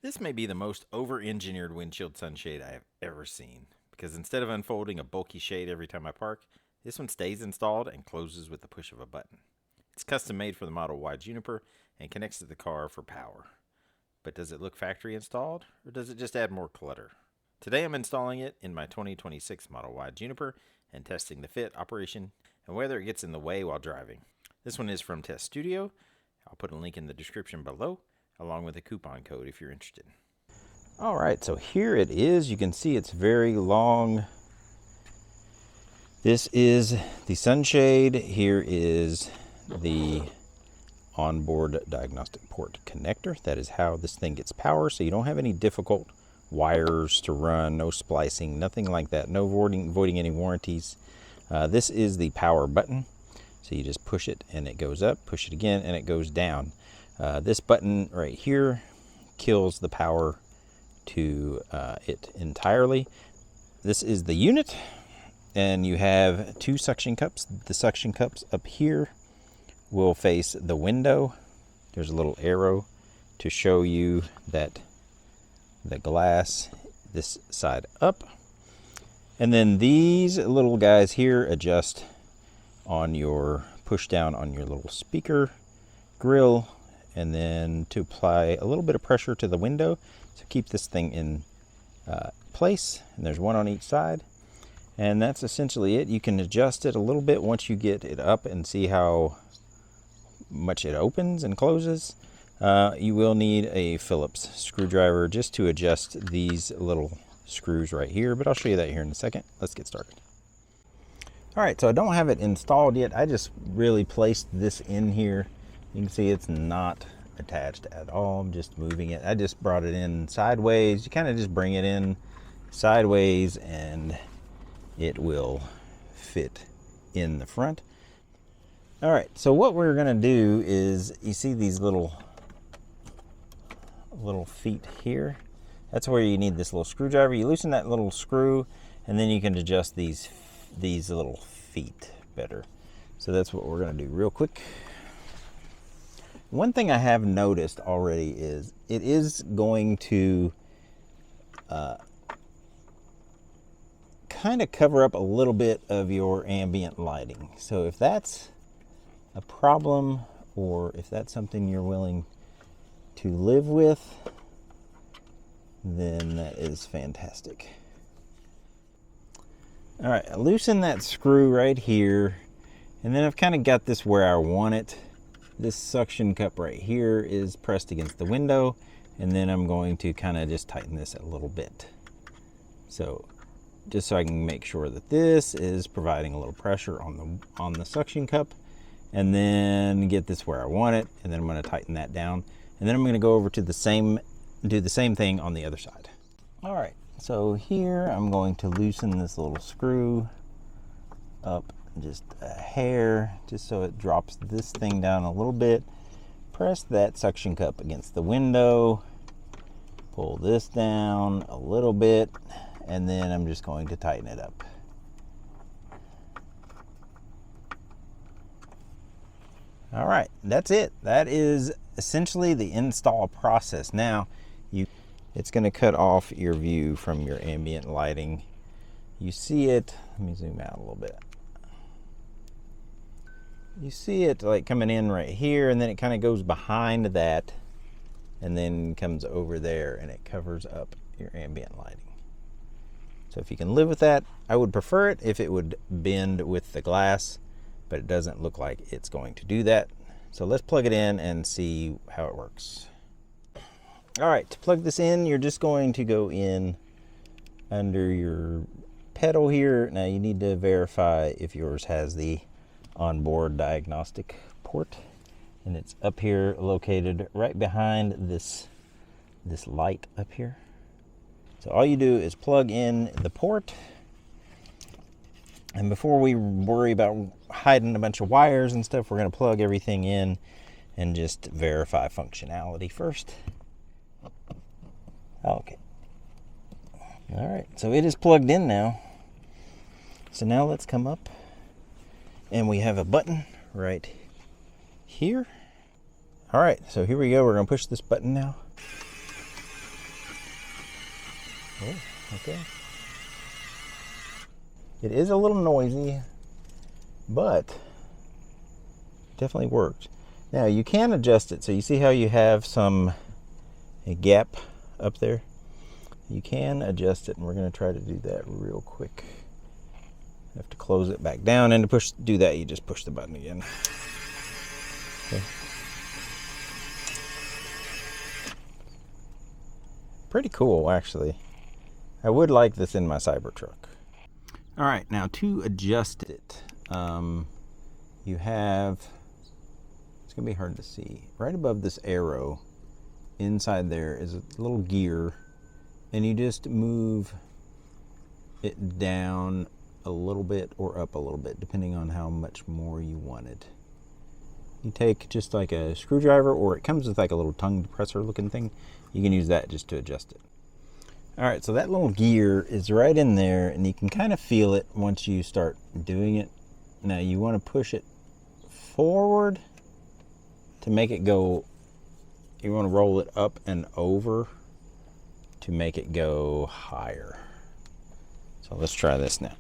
This may be the most over-engineered windshield sunshade I have ever seen, because instead of unfolding a bulky shade every time I park, this one stays installed and closes with the push of a button. It's custom made for the Model Y Juniper and connects to the car for power. But does it look factory installed, or does it just add more clutter? Today I'm installing it in my 2026 Model Y Juniper and testing the fit, operation, and whether it gets in the way while driving. This one is from Tesstudio. I'll put a link in the description below, along with a coupon code if you're interested. All right, so here it is. You can see it's very long. This is the sunshade. Here is the onboard diagnostic port connector. That is how this thing gets power, so you don't have any difficult wires to run, no splicing, nothing like that, no voiding any warranties. This is the power button. So you just push it and it goes up, push it again and it goes down. This button right here kills the power to it entirely. This is the unit, and you have two suction cups. The suction cups up here will face the window. There's a little arrow to show you that the glass this side up. And then these little guys here adjust on your push down on your little speaker grill, and then to apply a little bit of pressure to the window to keep this thing in place. And there's one on each side, and that's essentially it. You can adjust it a little bit once you get it up and see how much it opens and closes. You will need a Phillips screwdriver just to adjust these little screws right here, but I'll show you that here in a second. Let's get started. All right, so I don't have it installed yet. I just really placed this in here. You can see it's not attached at all. I'm just moving it. I just brought it in sideways. You kind of just bring it in sideways and it will fit in the front. All right, so what we're gonna do is, you see these little feet here? That's where you need this little screwdriver. You loosen that little screw and then you can adjust these little feet better. So that's what we're gonna do real quick. One thing I have noticed already is it is going to kind of cover up a little bit of your ambient lighting. So if that's a problem, or if that's something you're willing to live with, then that is fantastic. All right, I loosen that screw right here, and then I've kind of got this where I want it. This suction cup right here is pressed against the window, and then I'm going to kind of just tighten this a little bit. So just so I can make sure that this is providing a little pressure on the suction cup, and then get this where I want it, and then I'm going to tighten that down, and then I'm going to go over to do the same thing on the other side. All right, so here I'm going to loosen this little screw up just a hair, just so it drops this thing down a little bit. Press that suction cup against the window, pull this down a little bit, and then I'm just going to tighten it up. All right, that's it. That is essentially the install process. Now, it's going to cut off your view from your ambient lighting. You see it, let me zoom out a little bit. You see it like coming in right here, and then it kind of goes behind that and then comes over there, and it covers up your ambient lighting. So if you can live with that, I would prefer it if it would bend with the glass, but it doesn't look like it's going to do that. So let's plug it in and see how it works. All right, to plug this in, you're just going to go in under your pedal here. Now you need to verify if yours has the onboard diagnostic port, and it's up here located right behind this light up here. So all you do is plug in the port, and before we worry about hiding a bunch of wires and stuff, we're going to plug everything in and just verify functionality first. Okay. All right, so it is plugged in now. So now let's come up, and we have a button right here. All right, so here we go. We're gonna push this button now. Oh, okay. It is a little noisy, but definitely worked. Now you can adjust it. So you see how you have a gap up there? You can adjust it, and we're going to try to do that real quick. You have to close it back down, and to do that, you just push the button again. Okay. Pretty cool, actually. I would like this in my Cybertruck. All right, now to adjust it, you have, it's gonna be hard to see, right above this arrow, inside there is a little gear, and you just move it down a little bit or up a little bit, depending on how much more you want it. You take just like a screwdriver, or it comes with like a little tongue depressor looking thing. You can use that just to adjust it. All right, so that little gear is right in there, and you can kind of feel it once you start doing it. Now you want to push it forward to make it go, you want to roll it up and over to make it go higher. So let's try this now.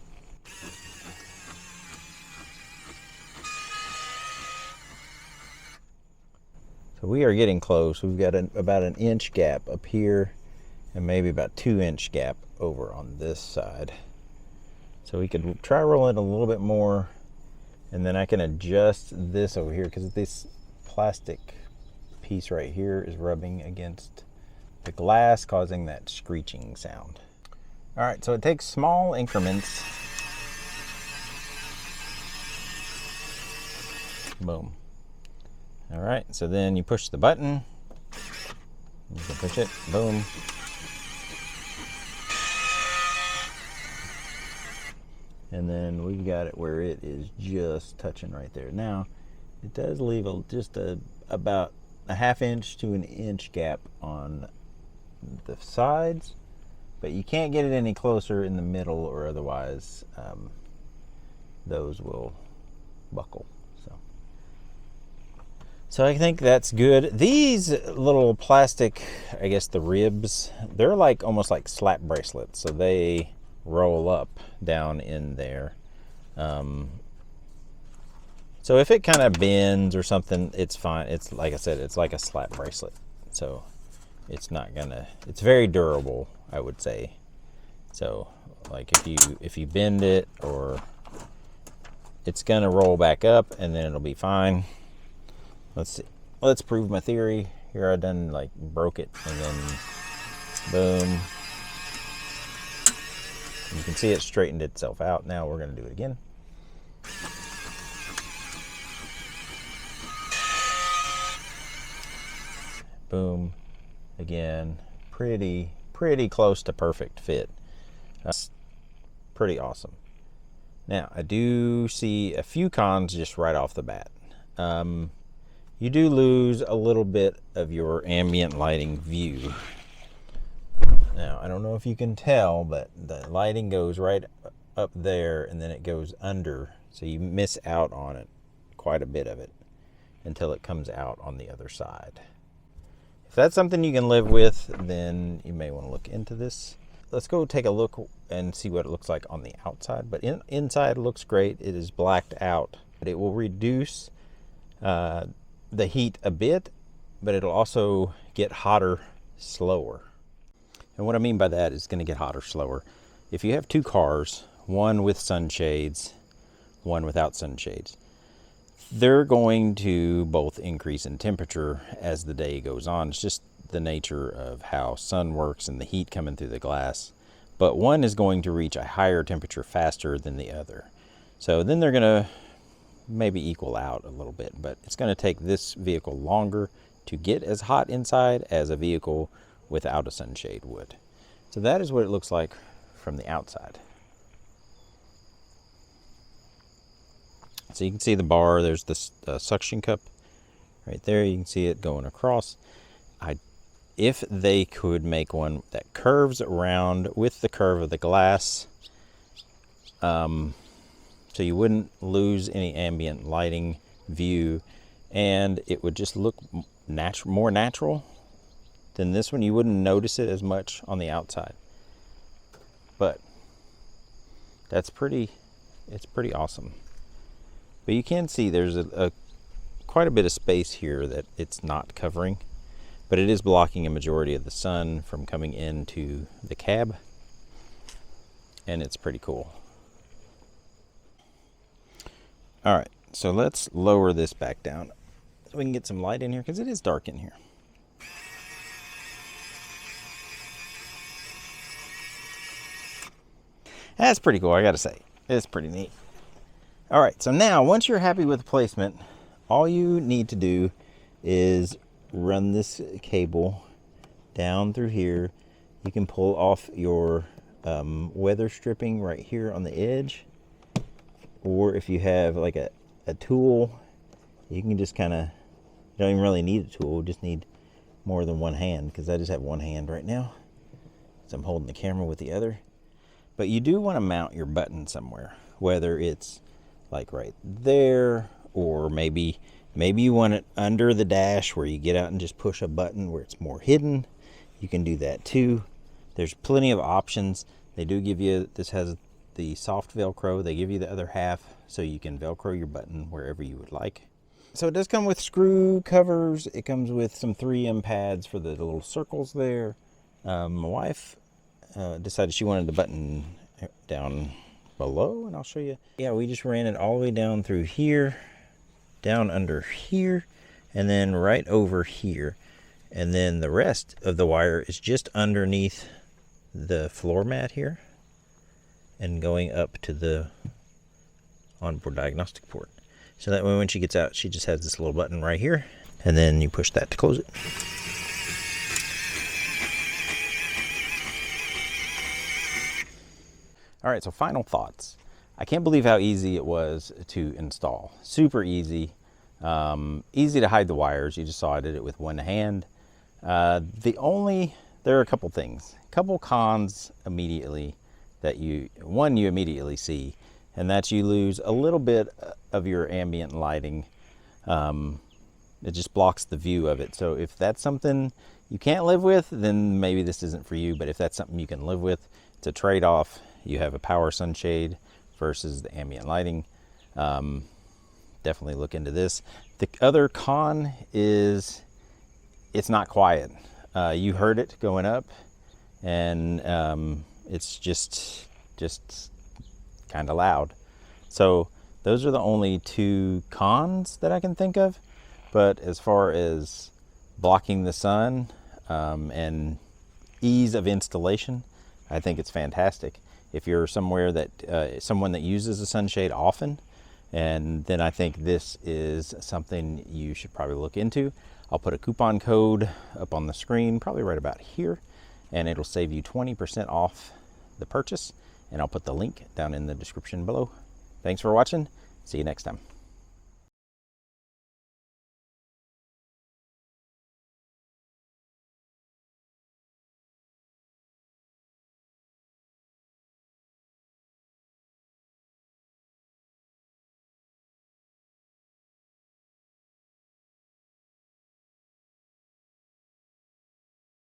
So we are getting close. We've got about an inch gap up here, and maybe about 2-inch gap over on this side. So we could try rolling it a little bit more, and then I can adjust this over here, because this plastic piece right here is rubbing against the glass, causing that screeching sound. All right, so it takes small increments. Boom. All right, so then you push the button. You can push it, boom. And then we've got it where it is just touching right there. Now, it does leave just about a 1/2 inch to an inch gap on the sides, but you can't get it any closer in the middle, or otherwise those will buckle. So I think that's good. These little plastic, I guess the ribs, they're like almost like slap bracelets, so they roll up down in there. So if it kind of bends or something, it's fine. It's like I said, it's like a slap bracelet, so it's not gonna, it's very durable, I would say. So like if you bend it, or it's gonna roll back up, and then it'll be fine. Let's see. Let's prove my theory. Here I done like broke it, and then boom. You can see it straightened itself out. Now we're going to do it again. Boom. Again. Pretty close to perfect fit. That's pretty awesome. Now I do see a few cons just right off the bat. You do lose a little bit of your ambient lighting view. Now, I don't know if you can tell, but the lighting goes right up there, and then it goes under, so you miss out on it, quite a bit of it, until it comes out on the other side. If that's something you can live with, then you may want to look into this. Let's go take a look and see what it looks like on the outside. But inside looks great. It is blacked out, but it will reduce the heat a bit, but it'll also get hotter slower. And what I mean by that is going to get hotter slower. If you have two cars, one with sunshades, one without sunshades, they're going to both increase in temperature as the day goes on. It's just the nature of how sun works and the heat coming through the glass. But one is going to reach a higher temperature faster than the other. So then they're going to maybe equal out a little bit, but it's going to take this vehicle longer to get as hot inside as a vehicle without a sunshade would. So that is what it looks like from the outside. So you can see the bar, there's this suction cup right there. You can see it going across. If they could make one that curves around with the curve of the glass, so you wouldn't lose any ambient lighting view, and it would just look more natural than this one. You wouldn't notice it as much on the outside. but it's pretty awesome. But you can see there's quite a bit of space here that it's not covering, but it is blocking a majority of the sun from coming into the cab, and it's pretty cool. All right, so let's lower this back down so we can get some light in here, because it is dark in here. That's pretty cool, I gotta say. It's pretty neat. All right, so now once you're happy with the placement, all you need to do is run this cable down through here. You can pull off your weather stripping right here on the edge, or if you have like a tool, you can just kind of, you don't even really need a tool, you just need more than one hand, because I just have one hand right now, so I'm holding the camera with the other. But you do want to mount your button somewhere, whether it's like right there, or maybe you want it under the dash where you get out and just push a button where it's more hidden. You can do that too. There's plenty of options. They do give you, this has the soft Velcro. They give you the other half so you can Velcro your button wherever you would like. So it does come with screw covers. It comes with some 3M pads for the little circles there. My wife decided she wanted the button down below, and I'll show you. Yeah, we just ran it all the way down through here, down under here, and then right over here. And then the rest of the wire is just underneath the floor mat here and going up to the onboard diagnostic port. So that way when she gets out, she just has this little button right here, and then you push that to close it. All right, so final thoughts. I can't believe how easy it was to install. Super easy. Easy to hide the wires. You just saw I did it with one hand. There are a couple things. A couple cons immediately that you immediately see, and that's you lose a little bit of your ambient lighting. It just blocks the view of it. So if that's something you can't live with, then maybe this isn't for you. But if that's something you can live with, it's a trade-off. You have a power sunshade versus the ambient lighting. Definitely look into this. The other con is it's not quiet. You heard it going up, and it's just kind of loud. So those are the only two cons that I can think of. But as far as blocking the sun and ease of installation, I think it's fantastic. If you're somewhere that someone that uses a sunshade often, and then I think this is something you should probably look into. I'll put a coupon code up on the screen, probably right about here, and it'll save you 20% off the purchase, and I'll put the link down in the description below. Thanks for watching. See you next time.